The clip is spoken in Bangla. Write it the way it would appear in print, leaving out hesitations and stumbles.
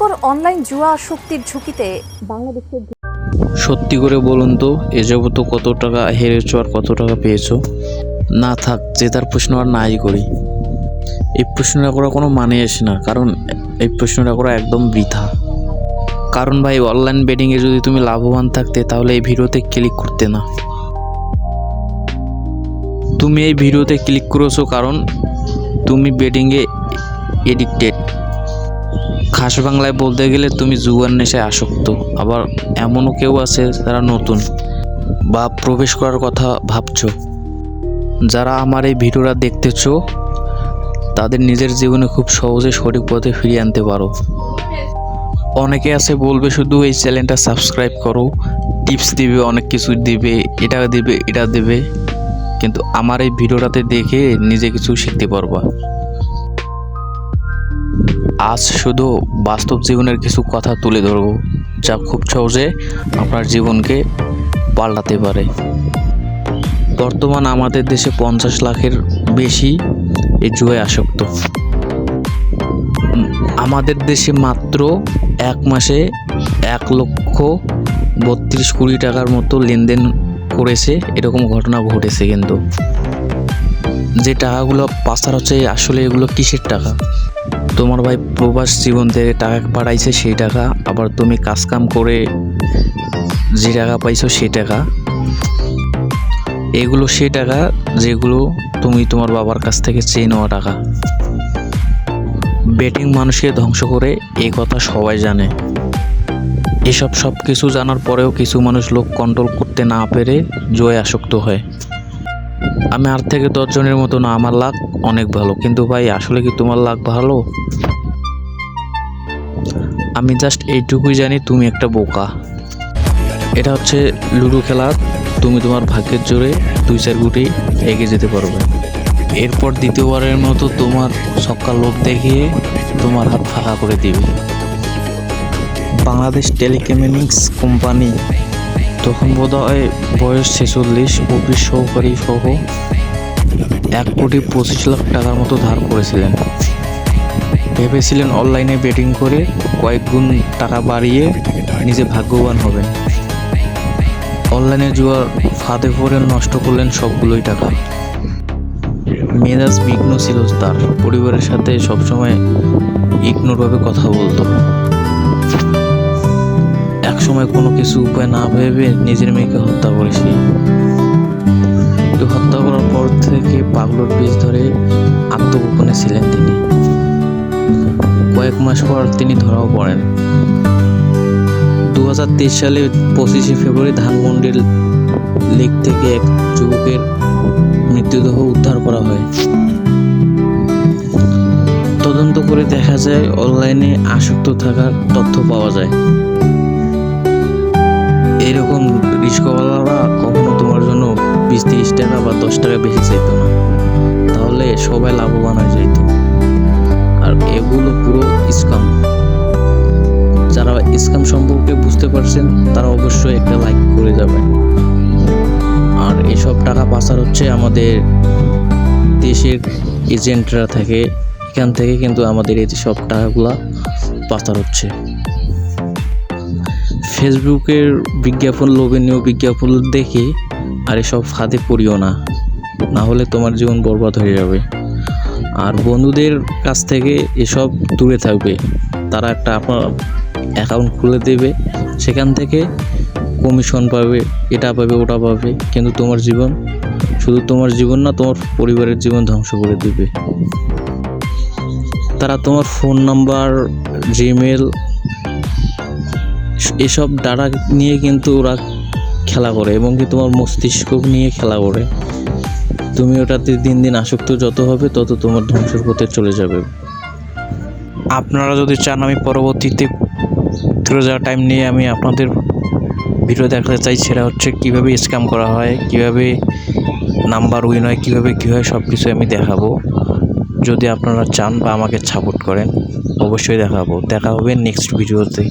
ভয়ঙ্কর অনলাইন জুয়া আসক্তির ঝুঁকিতে বাংলাদেশের। সত্যি করে বলুন তো, এ যাবত কত টাকা হেরেছো আর কত টাকা পেয়েছো? না থাক, জেতার প্রশ্ন আর নাই করি। এই প্রশ্নটা করা কোনো মানে আসে না, কারণ এই প্রশ্নটা করা একদম বৃথা। কারণ ভাই, অনলাইন বেটিংয়ে যদি তুমি লাভবান থাকতে তাহলে এই ভিডিওতে ক্লিক করতে না। তুমি এই ভিডিওতে ক্লিক করেছো কারণ তুমি বেটিংয়ে এডিক্টেড। খাস বাংলায় বলতে গেলে তুমি জুয়ার নেশায় আসক্ত। আবার এমনও কেউ আছে যারা নতুন বা প্রবেশ করার কথা ভাবছো। যারা আমার এই ভিডিওটা দেখতেছো তাদের নিজের জীবনে খুব সহজে সঠিক পথে ফিরিয়ে আনতে পারো। অনেকে আছে বলবে শুধু এই চ্যানেলটা সাবস্ক্রাইব করো, টিপস দিবে, অনেক কিছু দিবে, এটা দিবে এটা দেবে, কিন্তু আমার এই ভিডিওটাতে দেখে নিজে কিছু শিখতে পারবা। আজ শুধু বাস্তব জীবনের কিছু কথা তুলে ধরবো, যা খুব সহজে আপনার জীবনকে পাল্টাতে পারে। বর্তমান আমাদের দেশে 50 লাখের বেশি এই জুয়ায় আসক্ত। আমাদের দেশে মাত্র এক মাসে 1,32,00,000 টাকার মতো লেনদেন করেছে, এরকম ঘটনা ঘটেছে। কিন্তু যে টাকাগুলো পাচার হচ্ছে, আসলে এগুলো কিসের টাকা? তোমার ভাই প্রবাস জীবন থেকে টাকা পাঠাইছে সেই টাকা, আবার তুমি কাজকাম করে যে টাকা পাইছো সেই টাকা। এগুলো সেই টাকা যেগুলো তুমি তোমার বাবার কাছ থেকে চেয়ে নেওয়া টাকা। বেটিং মানুষকে ধ্বংস করে, এই কথা সবাই জানে। এসব সব কিছু জানার পরেও কিছু মানুষ লোক কন্ট্রোল করতে না পেরে জুয়ায় আসক্ত হয়। আমি 8 থেকে 10 জনের মতো না, আমার লাক অনেক ভালো। কিন্তু ভাই, আসলে কি তোমার লাক ভালো? আমি জাস্ট এইটুকুই জানি, তুমি একটা বোকা। এটা হচ্ছে লুডো খেলা। তুমি তোমার ভাগ্যের জোরে 2-4 গুটি এগিয়ে যেতে পারবে। এরপর দ্বিতীয়বারের মতো তোমার ছক্কা লোক দেখিয়ে তোমার হাত ফাঁকা করে দিবে। বাংলাদেশ টেলিকমিউনিকেশনস কোম্পানি তখন বোধহয় বয়স 46, অফিস সহকারী সহ 1,25,00,000 টাকার মতো ধার করেছিলেন। ভেবেছিলেন অনলাইনে বেটিং করে কয়েক গুণ টাকা বাড়িয়ে নিজে ভাগ্যবান হবেন। অনলাইনে জুয়ার ফাঁদে পড়ে নষ্ট করলেন সবগুলোই টাকা। মেজাজ বিঘ্ন ছিল তার, পরিবারের সাথে সবসময় ইগনোরভাবে কথা বলতো। একসময় কোনো কিছু উপায় না ভেবে নিজের মেয়েকে হত্যা করেছে। হত্যা করার পর থেকে পাগলার বীজ ধরে আত্মগোপনে ছিলেন তিনি। কয়েক মাস পর তিনি ধরাও পড়েন। 2023 সালে 25শে ফেব্রুয়ারি ধানমন্ডির লেক থেকে এক যুবকের মৃতদেহ উদ্ধার করা হয়। তদন্ত করে দেখা যায় অনলাইনে আসক্ত থাকার তথ্য পাওয়া যায়। এরকম রিস্কওয়ালারা কখনো তোমার জন্য 20-30 টাকা বা 10 টাকা বেশি চাইতো না, তাহলে সবাই লাভবান হয়ে যাইত। আর এগুলো পুরো স্ক্যাম। যারা স্ক্যাম সম্পর্কে বুঝতে পারছেন তারা অবশ্যই একটা লাইক করে যাবেন। আর এসব টাকা পাচার হচ্ছে আমাদের দেশের এজেন্টরা থাকে, এখান থেকে কিন্তু আমাদের এই সব টাকাগুলা পাচার হচ্ছে। ফেসবুকের বিজ্ঞাপন, লোভনীয় বিজ্ঞাপন দেখে আর এসব ফাঁদে পড়িও না, না হলে তোমার জীবন বরবাদ হয়ে যাবে। আর বন্ধুদের কাছ থেকে এসব দূরে থাকবে। তারা একটা আপনার অ্যাকাউন্ট খুলে দেবে, সেখান থেকে কমিশন পাবে, এটা পাবে ওটা পাবে, কিন্তু তোমার জীবন, শুধু তোমার জীবন না, তোমার পরিবারের জীবন ধ্বংস করে দেবে। তারা তোমার ফোন নাম্বার, জিমেল, এসব ডাটা নিয়ে কিন্তু ওরা খেলা করে, এবং কি তোমার মস্তিষ্ক নিয়ে খেলা করে। তুমি ওটাতে দিন দিন আসক্ত যত হবে তত তোমার ধ্বংসের পথে চলে যাবে। আপনারা যদি চান আমি পরবর্তীতে যাওয়ার টাইম নিয়ে আমি আপনাদের ভিডিও দেখাতে চাই, সেটা হচ্ছে কীভাবে স্ক্যাম করা হয়, কীভাবে নাম্বার উইন হয়, কীভাবে কী হয়, সব কিছু আমি দেখাবো। যদি আপনারা চান বা আমাকে সাপোর্ট করেন, অবশ্যই দেখাবো। দেখা হবে নেক্সট ভিডিওতে।